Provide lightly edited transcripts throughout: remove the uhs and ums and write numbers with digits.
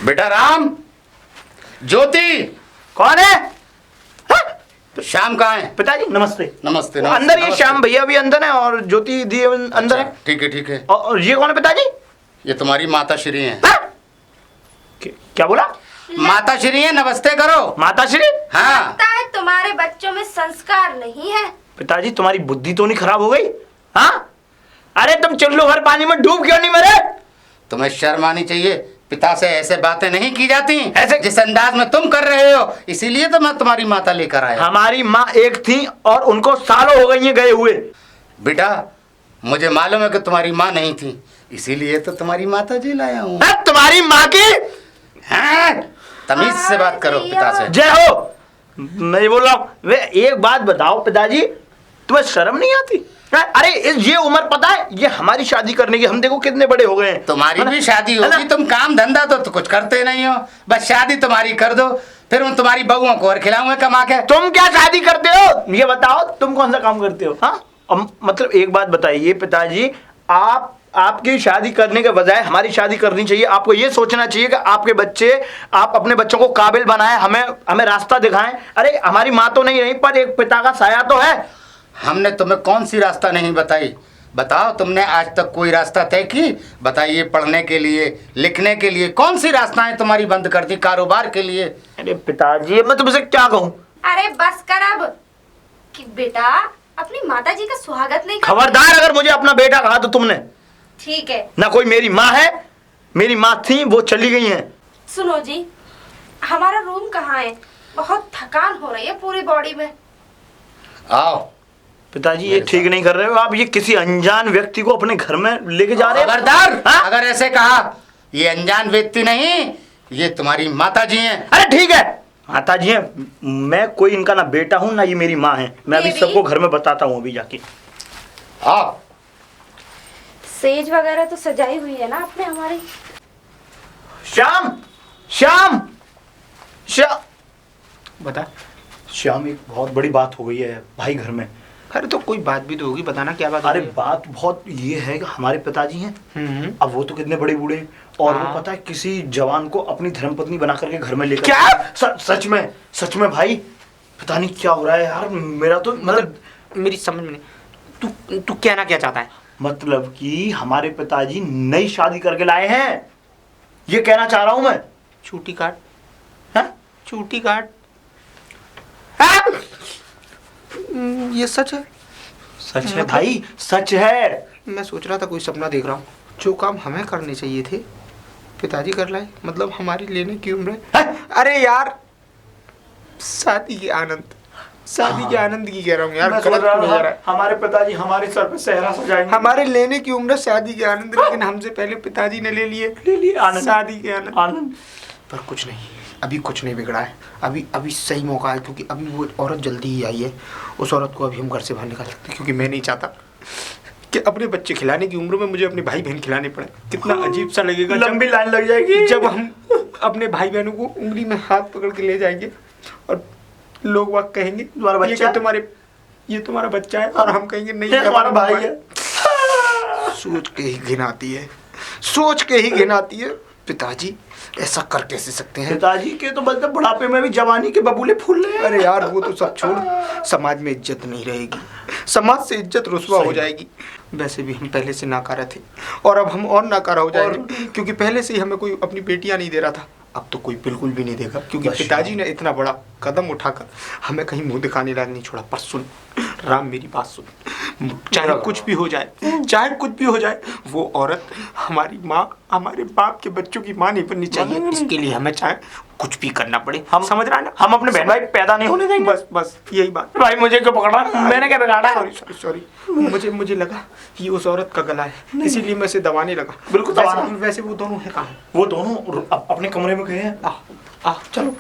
बेटा राम, ज्योति कौन है? श्याम कहाँ है? पिताजी नमस्ते। नमस्ते, वो नमस्ते, अंदर, ये नमस्ते। श्याम भैया भी अंदर है और ज्योति दी अंदर है। ठीक है, ठीक है। और ये कौन है पिताजी? ये तुम्हारी माता श्री है। क्या बोला? माता श्री है, नमस्ते करो। माता श्री? हाँ। लगता है तुम्हारे बच्चों में संस्कार नहीं है। पिताजी तुम्हारी बुद्धि तो नहीं खराब हो गई? हाँ, अरे तुम चुल्लू भर पानी में डूब क्यों नहीं मरे? तुम्हें शर्म आनी चाहिए। पिता से ऐसे बातें नहीं की जाती ऐसे जिस अंदाज में तुम कर रहे हो। इसीलिए तो मैं तुम्हारी माता लेकर आया। हमारी माँ एक थी और उनको सालों हो गई हैं गए हुए। बेटा मुझे मालूम है कि तुम्हारी माँ नहीं थी, इसीलिए तो तुम्हारी माता जी लाया हूँ। तुम्हारी माँ की? हाँ, तमीज से बात करो पिता से। जय हो। मैं बोल रहा हूँ, वे एक बात बताओ पिताजी, तुम्हें शर्म नहीं आती? अरे ये उम्र पता है, ये हमारी शादी करने की, हम देखो कितने बड़े हो गए हैं। तुम्हारी भी शादी होगी, तुम काम धंधा तो कुछ करते नहीं हो। बस शादी तुम्हारी कर दो, फिर मैं तुम्हारी बहुओं को और खिलाऊंगा कमा के। तुम क्या शादी करते हो ये बताओ, तुम कौन सा काम करते हो? हाँ, मतलब एक बात बताइए पिताजी, आपकी शादी करने के बजाय हमारी शादी करनी चाहिए। आपको ये सोचना चाहिए कि आपके बच्चे, आप अपने बच्चों को काबिल बनाएं, हमें रास्ता दिखाएं। अरे हमारी माँ तो नहीं रही, पर एक पिता का साया तो है। हमने तुम्हें कौन सी रास्ता नहीं बताई? बताओ, तुमने आज तक कोई रास्ता तय की? बताइए, पढ़ने के लिए, लिखने के लिए कौन सी रास्ताएं तुम्हारी बंद कर दी? कारोबार के लिए? अरे पिताजी मैं तुमसे क्या कहूँ? अरे बस कर अब कि बेटा अपनी माता जी का स्वागत नहीं कर। खबरदार अगर मुझे अपना बेटा कहा तो तुमने। ठीक है। ना कोई मेरी माँ है, मेरी माँ थी वो चली गई हैं। सुनो जी, हमारा रूम कहाँ है? बहुत थकान हो रही है पूरी बॉडी में। आओ। पिताजी ये ठीक नहीं कर रहे हो आप, ये किसी अनजान व्यक्ति को अपने घर में लेके जा रहे हैं। खबरदार, हाँ? अगर ऐसे कहा, ये अनजान व्यक्ति नहीं, ये तुम्हारी माता जी हैं। अरे ठीक है, माता जी हैं, मैं कोई इनका ना बेटा हूँ ना ये मेरी माँ है। मैं अभी सबको घर में बताता हूँ अभी जाके। आओ। सेज वगैरह तो सजाई हुई है ना आपने हमारी? श्याम, श्याम, श्याम बता। श्याम, एक बहुत बड़ी बात हो गई है भाई घर में। अरे तो कोई बात भी तो होगी, बताना क्या बात? अरे बात बहुत ये है कि हमारे पिताजी हैं, अब वो तो कितने बड़े बूढ़े हैं, और वो पता है किसी जवान को अपनी धर्मपत्नी बना करके घर में लेकर। क्या? सच में भाई, पता नहीं क्या हो रहा है यार। मेरा तो मतलब मेरी समझ में नहीं, तू कहना क्या चाहता है? मतलब कि हमारे पिताजी नई शादी करके लाए हैं, ये कहना चाह रहा हूं मैं। छूटी काट। हाँ? छूटी काट। ये सच है? सच है भाई, सच है। मैं सोच रहा था कोई सपना देख रहा हूँ। जो काम हमें करने चाहिए थे पिताजी कर लाए, मतलब हमारी लेने की उम्र है। अरे यार, शादी के आनंद, शादी के आनंद की कह रहा हूँ यार। मैं सोच रहा था हमारे पिताजी हमारे सर पे सेहरा सजाएंगे। हमारे लेने की उम्र शादी के आनंद, लेकिन हमसे पहले पिताजी ने ले लिए आनंद, शादी के आनंद। आनंद। पर कुछ नहीं, अभी कुछ नहीं बिगड़ा है। अभी सही मौका है, क्योंकि अभी वो औरत जल्दी ही आई है। उस औरत को अभी हम घर से बाहर निकाल सकते हैं, क्योंकि मैं नहीं चाहता कि अपने बच्चे खिलाने की उम्र में मुझे अपने भाई बहन खिलाने पड़े। कितना अजीब सा लगेगा, लंबी लाइन लग जाएगी जब हम अपने भाई बहनों को उंगली में हाथ पकड़ के ले जाएंगे और लोग वहाँ कहेंगे तुम्हारा बच्चा, ये तुम्हारा बच्चा है, और हम कहेंगे नहीं, ये हमारा भाई है। सोच के ही घिन आती है, सोच के ही घिन आती है। पिताजी ऐसा कर कैसे सकते हैं? पिताजी के तो मतलब बुढ़ापे में भी जवानी के बबूले फूल रहे हैं। अरे यार वो तो सब छोड़, समाज में इज्जत नहीं रहेगी, समाज से इज्जत रुस्वा हो जाएगी। वैसे भी हम पहले से नाकारा थे, और अब हम और नाकारा हो जाएंगे, क्योंकि पहले से ही हमें कोई अपनी बेटियां नहीं दे रहा था। अब तो कोई बिल्कुल भी नहीं देगा, क्योंकि पिताजी ने इतना बड़ा कदम उठाकर हमें कहीं मुंह दिखाने लायक नहीं छोड़ा। पर सुन राम, मेरी बात सुन, चाहे कुछ भी हो जाए, चाहे कुछ भी हो जाए, वो औरत हमारी माँ, हमारे बाप के बच्चों की माँ नहीं बननी चाहिए। इसके लिए हमें चाहे कुछ भी करना पड़े, हम समझ रहे हैं ना? हम अपने बहन भाई पैदा नहीं होने देंगे। बस यही बात। भाई मुझे क्यों पकड़ा? मैंने क्या बिगाड़ा? सॉरी, मुझे लगा ये उस औरत का गला है, इसीलिए मैं इसे दबाने लगा। बिल्कुल दबाना। वैसे वो दोनों है कहाँ? वो दोनों अपने कमरे में गए हैं। चलो।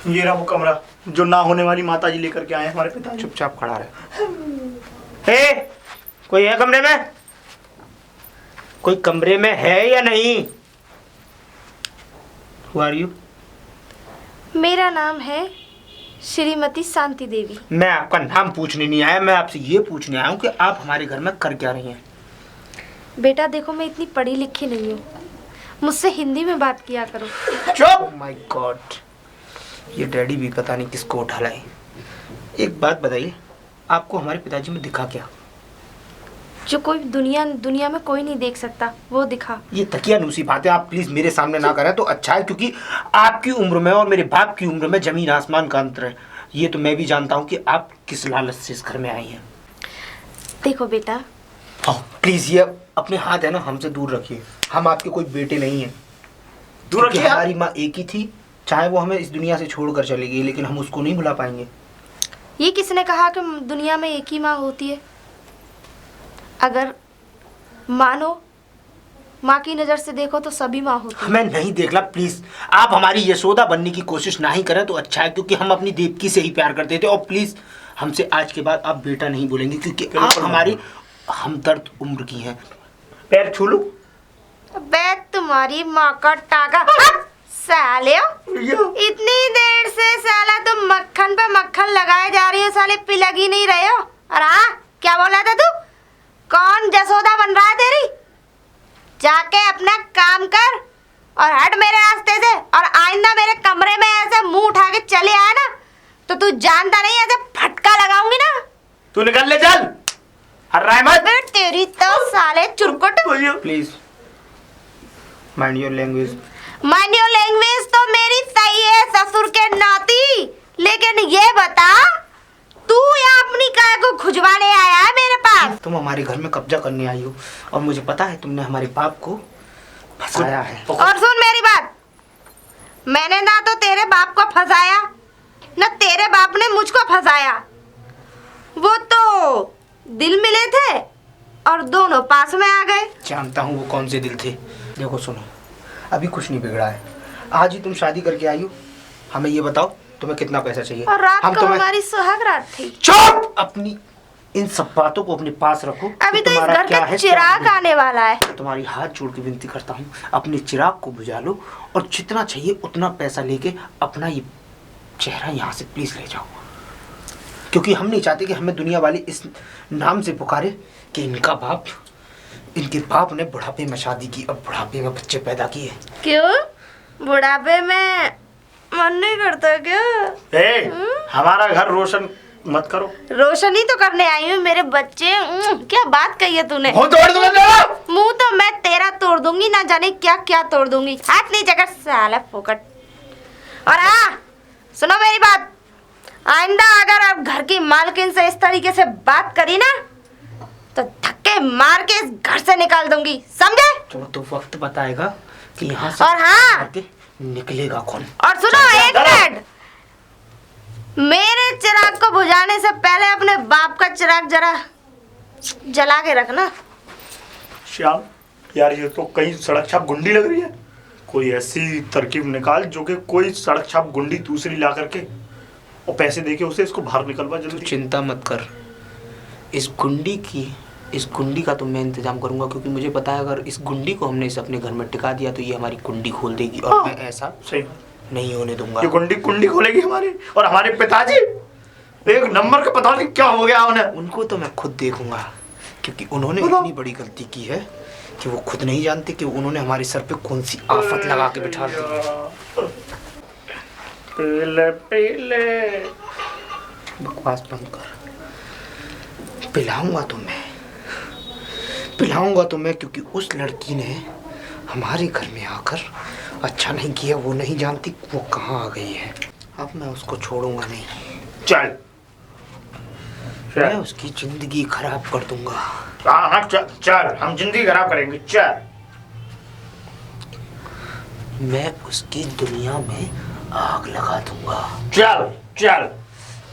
ये रहा वो कमरा जो ना होने वाली माता जी लेकर के आए हैं हमारे पिताजी। चुपचाप खड़ा रहे। हे, कोई है कमरे में? कोई कमरे में है या नहीं? Who are you? मेरा नाम है श्रीमती शांति देवी। मैं आपका नाम पूछने नहीं आया, मैं आपसे ये पूछने आया हूँ कि आप हमारे घर में कर क्या रही हैं? बेटा देखो, मैं इतनी पढ़ी लिखी नहीं हूँ, मुझसे हिंदी में बात किया करो। चुप। माय गॉड, ये डैडी भी पता नहीं किसको उठा लाए। एक बात बताइए, आपको हमारे पिताजी में दिखा क्या? जो कोई दुनिया में कोई नहीं देख सकता वो दिखा। ये तकियानुसी बातें आप प्लीज मेरे सामने ना करें तो अच्छा है, क्योंकि आपकी उम्र में और मेरे बाप की उम्र में जमीन आसमान का अंतर है। ये तो मैं भी जानता हूँ कि आप किस लालच से इस घर में आई हैं। देखो बेटा, हाँ प्लीज ये अपने हाथ है ना हमसे दूर रखिए। हम आपके कोई बेटे नहीं हैं। दूर क्योंकि रखिए। हमारी माँ एक ही थी, चाहे वो हमें इस दुनिया से छोड़कर चली गई, लेकिन हम उसको नहीं भुला पाएंगे। ये किसने कहा कि दुनिया में एक ही माँ होती है? अगर मानो माँ की नज़र से देखो तो सभी माँ होती है। हमें नहीं देखला प्लीज। आप हमारी यशोदा बनने की कोशिश ना ही करें तो अच्छा है, क्योंकि हम अपनी देवकी से ही प्यार करते थे। और प्लीज हमसे आज के बाद आप बेटा नहीं बोलेंगे, क्योंकि आप हमारी हमदर्द उम्र की हैं। पैर छू लूं? बे तुम्हारी माँ का टाका। साले इतनी देर से साला तुम मक्खन पे मक्खन लगाए जा रही हो, साले पिलग ही नहीं रहे हो। और हाँ, क्या बोला था तू? कौन जसोदा बन रहा है तेरी? जाके अपना काम कर और हट मेरे रास्ते से। और आइंदा मेरे कमरे में ऐसे मुंह उठा के चले आया ना तो तू जानता नहीं, ऐसे फटका लगाऊंगी ना। तू निकल ले, चल। रहमत बे तेरी तो साले चुरकुट। Please mind your language. Mind your language तो मेरी सही है ससुर के नाती, लेकिन ये बता तू यहाँ अपनी काय को खुजवाने आया है मेरे पास? तुम हमारे घर में कब्जा करने आई हो और मुझे पता है तुमने हमारे बाप को फंसाया है। और सुन मेरी बात, मैंने ना तो तेरे बाप को फंसाया न तेरे बाप ने मुझको फंसाया। वो तो दिल मिले थे और दोनों पास में आ गए। जानता हूँ वो कौन से दिल थे। देखो सुनो, अभी कुछ नहीं बिगड़ा है। आज ही तुम शादी करके आई हो। हमें ये बताओ तुम्हें कितना पैसा चाहिए? और रात हम को तुम्हें... हमारी सुहाग रात थी। चुप! अपनी इन सब बातों को अपने पास रखो। अभी तो इस तुम्हारा घर क्या का है, चिराग क्या आने वाला है। तुम्हारी हाथ जोड़ के विनती करता हूँ, अपने चिराग को बुझा लो और जितना चाहिए उतना पैसा लेके अपना ये चेहरा यहाँ से प्लीज ले जाओ। क्योंकि हम नहीं चाहते कि हमें दुनिया वाली इस नाम से पुकारे कि इनके बाप ने बुढ़ापे में शादी की और बुढ़ापे में बच्चे पैदा किए। क्यों? बुढ़ापे में मन नहीं करता क्या? हमारा घर रोशन मत करो। रोशनी तो करने आई हूँ मेरे बच्चे। क्या बात कही है तूने? मुंह तोड़ दूंगा तेरा। मुंह तो मैं तेरा तोड़ दूंगी, ना जाने क्या क्या तोड़ दूंगी। हाथ नहीं जगह साला फोकट। और हाँ सुनो मेरी बात, आइंदा अगर आप घर की मालकिन से इस तरीके से बात करी ना तो धक्के मार के इस घर से निकाल दूंगी, समझे? तो वक्त बताएगा कि यहाँ से और हाँ निकलेगा कौन। और सुनो एक मिनट, मेरे चिराग को बुझाने से पहले अपने बाप का चिराग जरा जला के रखना। श्याम यार, ये तो कहीं सड़क छाप गुंडी लग रही है। कोई ऐसी तरकीब निकाल जो कि कोई सड़क छाप गुंडी दूसरी ला करके और पैसे देके उसे इसको बाहर निकलवा जल्दी। चिंता मत कर, इस गुंडी का तो मैं इंतजाम करूंगा, क्योंकि मुझे पता है अगर इस गुंडी को हमने इस अपने घर में टिका दिया तो ये हमारी कुंडी खोल देगी और मैं ऐसा सही नहीं होने दूंगा। ये कुंडी खोलेगी हमारी। और हमारे पिताजी एक नंबर का पता नहीं क्या हो गया उन्हें। उनको तो मैं खुद देखूंगा, क्योंकि उन्होंने इतनी बड़ी गलती की है कि वो खुद नहीं जानते कि उन्होंने हमारे सर पे कौन सी आफत लगा के बिठा दी। पीले पीले बकवास बंद कर। पिलाऊंगा तो मैं क्योंकि उस लड़की ने हमारे घर में आकर अच्छा नहीं किया। वो नहीं जानती वो कहाँ आ गई है। अब मैं उसको छोड़ूंगा नहीं। चल मैं उसकी जिंदगी खराब कर दूंगा। हाँ चल हम जिंदगी खराब करेंगे। चल मैं उसकी दुनिया में आग लगा दूंगा। चल चल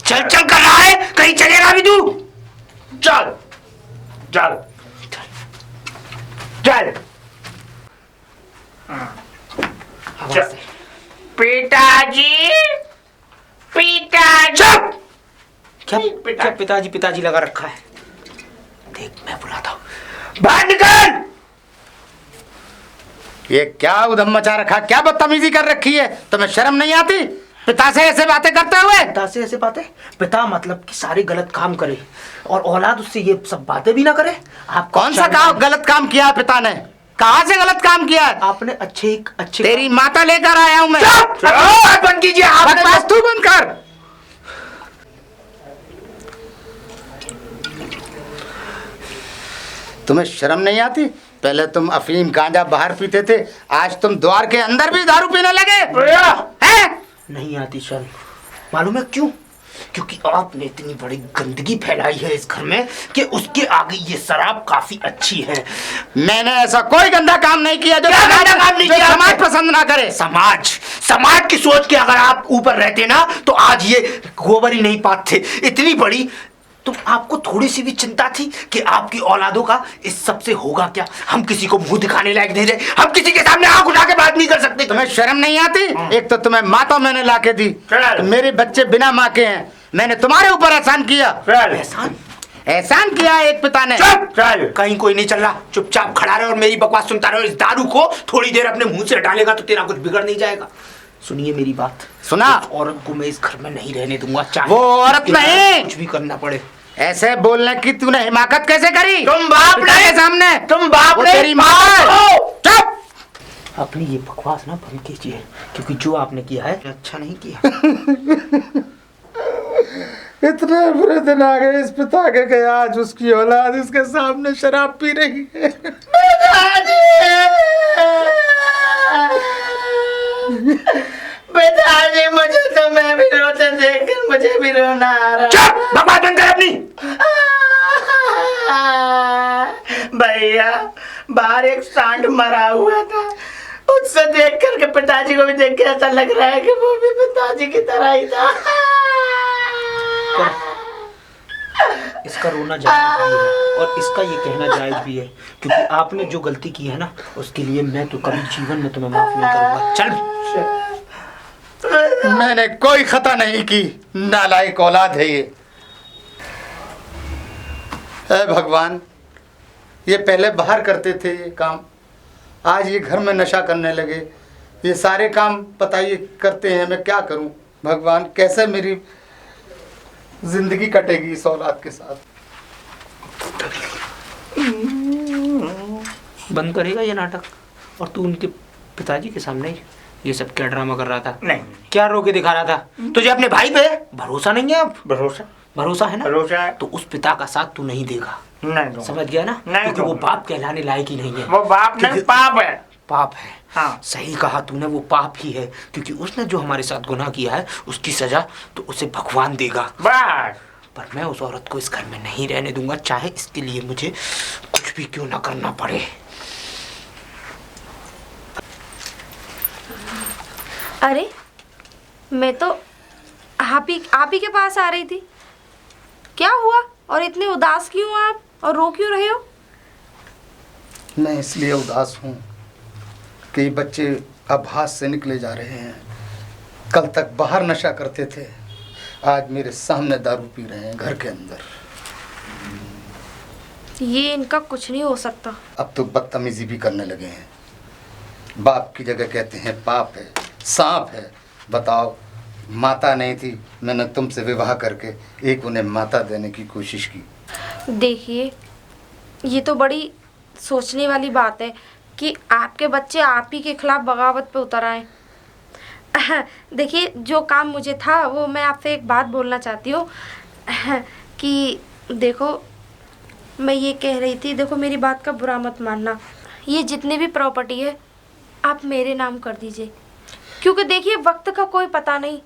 चल चल कर रहा है, कहीं चलेगा भी तू? चल चल चल चल। पिताजी क्या पिताजी लगा रखा है? देख मैं बुलाता हूँ, बाहर निकल। ये क्या उधम मचा रखा, क्या बदतमीजी कर रखी है? तुम्हें शर्म नहीं आती पिता से ऐसे बातें करते हुए? पिता से ऐसे बातें? पिता मतलब कि सारे गलत काम करे और औलाद उससे ये सब बातें भी ना करे। आप कौन सा काम गलत काम किया है पिता ने? कहाँ से गलत काम किया? आपने अच्छे तेरी माता लेकर आया हूं मैं। बंद कीजिए आपने। बकवास तू बंद कर। तुम्हें शर्म नहीं आती? पहले तुम अफीम गांजा बाहर पीते थे, आज तुम द्वार के अंदर भी दारू पीने लगे हैं? नहीं आती शर्म। मालूम है क्यों? क्योंकि आपने इतनी बड़ी गंदगी फैलाई है इस घर में कि उसके आगे ये शराब काफी अच्छी है। मैंने ऐसा कोई गंदा काम नहीं किया जो समाज पसंद ना करे। समाज की सोच के अगर आप ऊपर रहते ना तो आज ये गोबर ही नहीं पाते इतनी बड़ी। तो आपको थोड़ी सी भी चिंता थी कि आपकी औलादों का इस सब से होगा क्या? हम किसी को मुंह दिखाने लायक नहीं रहे, हम किसी के सामने आंख उठा के बात नहीं कर सकते। तुम्हें शर्म नहीं आती? एक तो तुम्हें माता मैंने लाके दी, तो मेरे बच्चे बिना माँ के हैं। मैंने तुम्हारे ऊपर एहसान किया। एहसान किया एक पिता ने। कहीं कोई नहीं चल रहा, चुपचाप खड़ा रहे और मेरी बकवास सुनता रहो। इस दारू को थोड़ी देर अपने मुंह से हटा लेगा तो तेरा कुछ बिगड़ नहीं जाएगा। सुनिए मेरी बात। सुना? औरत को मैं इस घर में नहीं रहने दूंगा, चाहे वो औरत नहीं, कुछ भी करना पड़े। ऐसे बोलने की तूने हिमाकत कैसे करी? तुम बाप नहीं के सामने, तुम बाप वो नहीं, तेरी माँ हो। चुप। अपनी ये बकवास ना बंद कीजिए, क्योंकि जो आपने किया है अच्छा नहीं किया। इतने बुरे दिन आ गए इस पिता के आज उसकी औलाद इसके सामने शराब पी रही है। पिताजी मुझे तो मैं भी रोते देखकर मुझे भी रोना आ रहा। चुप, बकवास बंद कर अपनी। भैया बाहर एक सांड मरा हुआ था, उससे देख करके पिताजी को भी देख के ऐसा लग रहा है कि वो भी पिताजी की तरह ही था। इसका रोना जायज भी है और इसका ये कहना जायज भी है, क्योंकि आपने जो गलती की है ना उसके लिए मैं तो कभी जीवन में तुम्हें माफ नहीं करूंगा। चल। मैंने कोई खता नहीं की, नालायक औलाद है ये। हे भगवान, ये पहले बाहर करते थे ये काम, आज ये घर में नशा करने लगे। ये सारे काम पता ये करते हैं, मैं क्या करूं? भगवान कैसे मेरी जिंदगी कटेगी इस औलाद के साथ? बंद करेगा ये नाटक? और तू उनके पिताजी के सामने ये सब क्या ड्रामा कर रहा था? नहीं, क्या रोके दिखा रहा था? तुझे अपने भाई पे भरोसा नहीं है? अब भरोसा है ना? भरोसा है। तो उस पिता का साथ तू नहीं देगा। नहीं, समझ गया ना? नहीं, क्योंकि वो बाप कहलाने लायक ही नहीं है। वो बाप नहीं, पाप है। पाप है। हाँ। सही कहा तूने, वो पाप ही है, क्योंकि उसने जो हमारे साथ गुनाह किया है उसकी सजा तो उसे भगवान देगा। बस। पर मैं उस औरत को इस घर में नहीं रहने दूंगा, चाहे इसके लिए मुझे कुछ भी क्यों ना करना पड़े। अरे मैं तो आप ही के पास आ रही थी। क्या हुआ और इतने उदास क्यों आप, और रो क्यों रहे हो? मैं इसलिए उदास हूँ कि बच्चे अब हाथ से निकले जा रहे हैं। कल तक बाहर नशा करते थे, आज मेरे सामने दारू पी रहे हैं घर के अंदर। ये इनका कुछ नहीं हो सकता। अब तो बदतमीजी भी करने लगे हैं। बाप की जगह कहते हैं पाप है, सांप है। बताओ, माता नहीं थी, मैंने तुमसे विवाह करके एक उन्हें माता देने की कोशिश की। देखिए, ये तो बड़ी सोचने वाली बात है कि आपके बच्चे आप ही के खिलाफ बगावत पे उतर आए। देखिए, जो काम मुझे था वो मैं आपसे एक बात बोलना चाहती हूँ कि देखो, मैं ये कह रही थी, देखो मेरी बात का बुरा मत मानना, ये जितनी भी प्रॉपर्टी है आप मेरे नाम कर दीजिए, क्योंकि देखिए वक्त का कोई पता नहीं,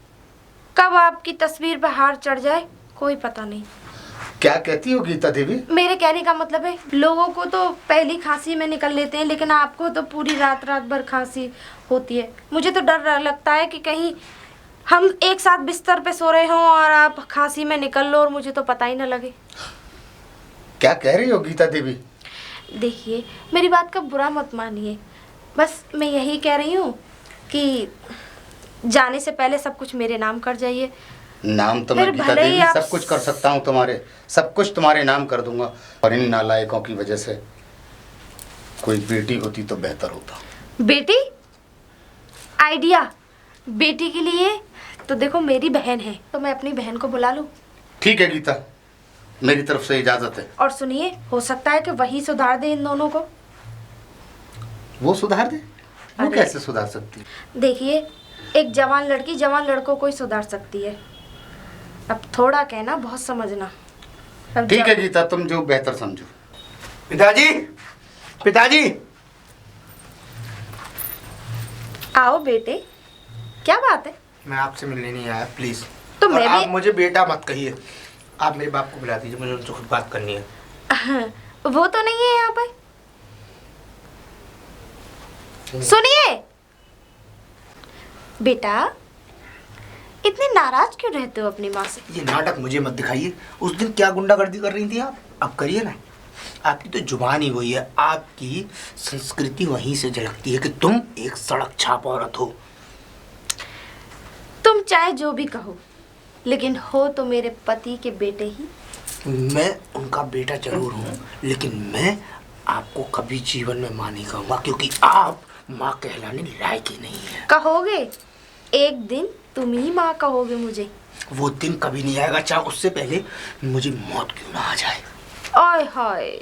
कब आपकी तस्वीर पे हार चढ़ जाए कोई पता नहीं। क्या कहती हो गीता देवी? मेरे कहने का मतलब है, लोगों को तो पहली खांसी में निकल लेते हैं, लेकिन आपको तो पूरी रात भर खांसी होती है। मुझे तो डर लगता है कि कहीं हम एक साथ बिस्तर पे सो रहे हों और आप खांसी में निकल लो और मुझे तो पता ही ना लगे। क्या कह रही हो गीता देवी? देखिए, मेरी बात का बुरा मत मानिए, बस मैं यही कह रही हूँ कि जाने से पहले सब कुछ मेरे नाम कर जाइए। नाम तो मैं गीता देवी सब कुछ कर सकता हूँ, तुम्हारे सब कुछ तुम्हारे नाम कर दूंगा। और इन नालायकों की वजह से कोई बेटी होती तो बेहतर होता। बेटी? आइडिया बेटी के लिए तो देखो, मेरी बहन है तो मैं अपनी बहन को बुला लूं। ठीक है गीता, मेरी तरफ से इजाजत है। और सुनिए, हो सकता है कि वही सुधार दे इन दोनों को। वो सुधार दे, वो अरे। कैसे सुधार सकती है? देखिए, एक जवान लड़की जवान लड़कों को ही सुधार सकती है। अब थोड़ा कहना, बहुत समझना। अब ठीक है गीता, तुम जो बेहतर समझो। पिताजी, पिताजी, आओ बेटे, क्या बात है? मैं आपसे मिलने नहीं आया, प्लीज। तो और मैं आप भी मुझे बेटा मत कहिए, आप मेरे बाप को बुला दीजिए, मुझे उनसे खुद बात करनी है। वो तो नहीं है यहाँ पे। सुनिए बेटा, इतने नाराज क्यों रहते हो अपनी माँ से? ये नाटक मुझे मत दिखाइए। उस दिन क्या गुंडागर्दी कर रही थी आप, अब करिए ना। आपकी तो जुबान ही वही है, आपकी संस्कृति वहीं से झलकती है कि तुम एक सड़क छाप औरत हो। तुम चाहे जो भी कहो, लेकिन हो तो मेरे पति के बेटे ही। मैं उनका बेटा जरूर हूँ, लेकिन मैं आपको कभी जीवन में माँ नहीं कहूँगा, क्योंकि आप माँ कहलाने लायक ही नहीं है। कहोगे, एक दिन तुम ही माँ कहोगे मुझे। वो दिन कभी नहीं आएगा, चाहे उससे पहले मुझे मौत क्यों ना आ जाए। ओए हाय,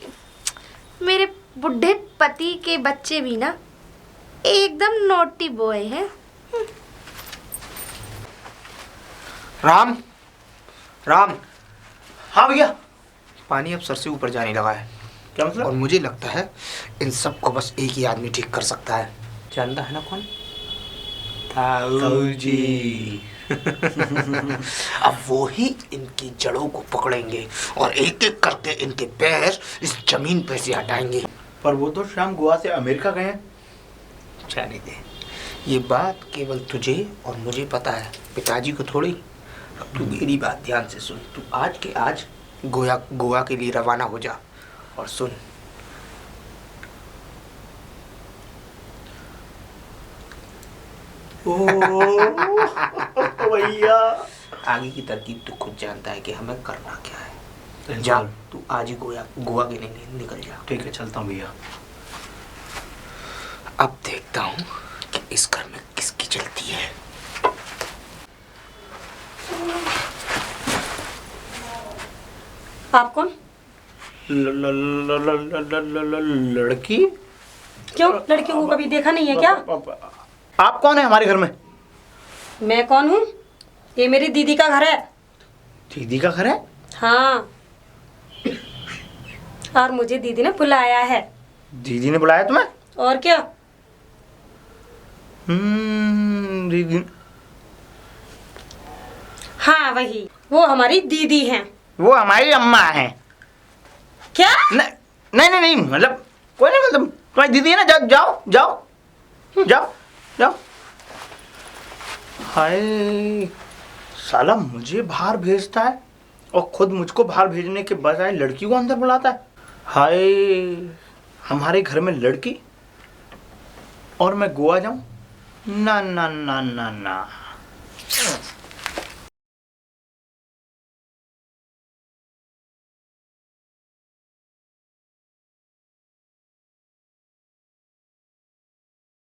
मेरे बुढ़े पति के बच्चे भी ना एकदम नोटी बॉय हैं। राम, राम, हाँ भैया। पानी अब सर से ऊपर जाने लगा है, क्या और मतलब? मुझे लगता है इन सब को बस एक ही आदमी ठीक कर सकता है। जानता है ना कौन? ताऊ जी। अब वो ही इनकी जड़ों को पकड़ेंगे और एक एक करके इनके पैर इस जमीन पे से हटाएंगे। पर वो तो शाम गोवा से अमेरिका गए हैं। जाने दे, ये बात केवल तुझे और मुझे पता है, पिताजी को थोड़ी। अब तू मेरी बात ध्यान से सुन, तू आज के आज गोवा के लिए रवाना हो जा। और सुन, भैया, आगे की तरकीब तू खुद जानता है कि हमें करना क्या है। जा, तू आज ही गोवा के लिए निकल जा। ठीक है, चलता हूँ भैया। अब देखता हूँ कि इस घर में किसकी चलती है। आप कौन? लड़की? क्यों, लड़कियों को कभी देखा नहीं है क्या? आप कौन है हमारे घर में? मैं कौन हूँ? ये मेरी दीदी का घर है। दीदी का घर है? हाँ, और मुझे दीदी ने बुलाया है। दीदी ने बुलाया तुम्हें? और क्या? दीदी। हाँ वही, वो हमारी दीदी हैं। वो हमारी अम्मा है। क्या? नहीं नहीं नहीं, मतलब कोई नहीं, मतलब तुम्हारी दीदी है ना। जाओ जाओ जाओ जाओ जाओ। हाय, साला मुझे बाहर भेजता है और खुद मुझको बाहर भेजने के बजाय लड़की को अंदर बुलाता है। हाय, हमारे घर में लड़की और मैं गोवा जाऊं? ना ना ना ना ना।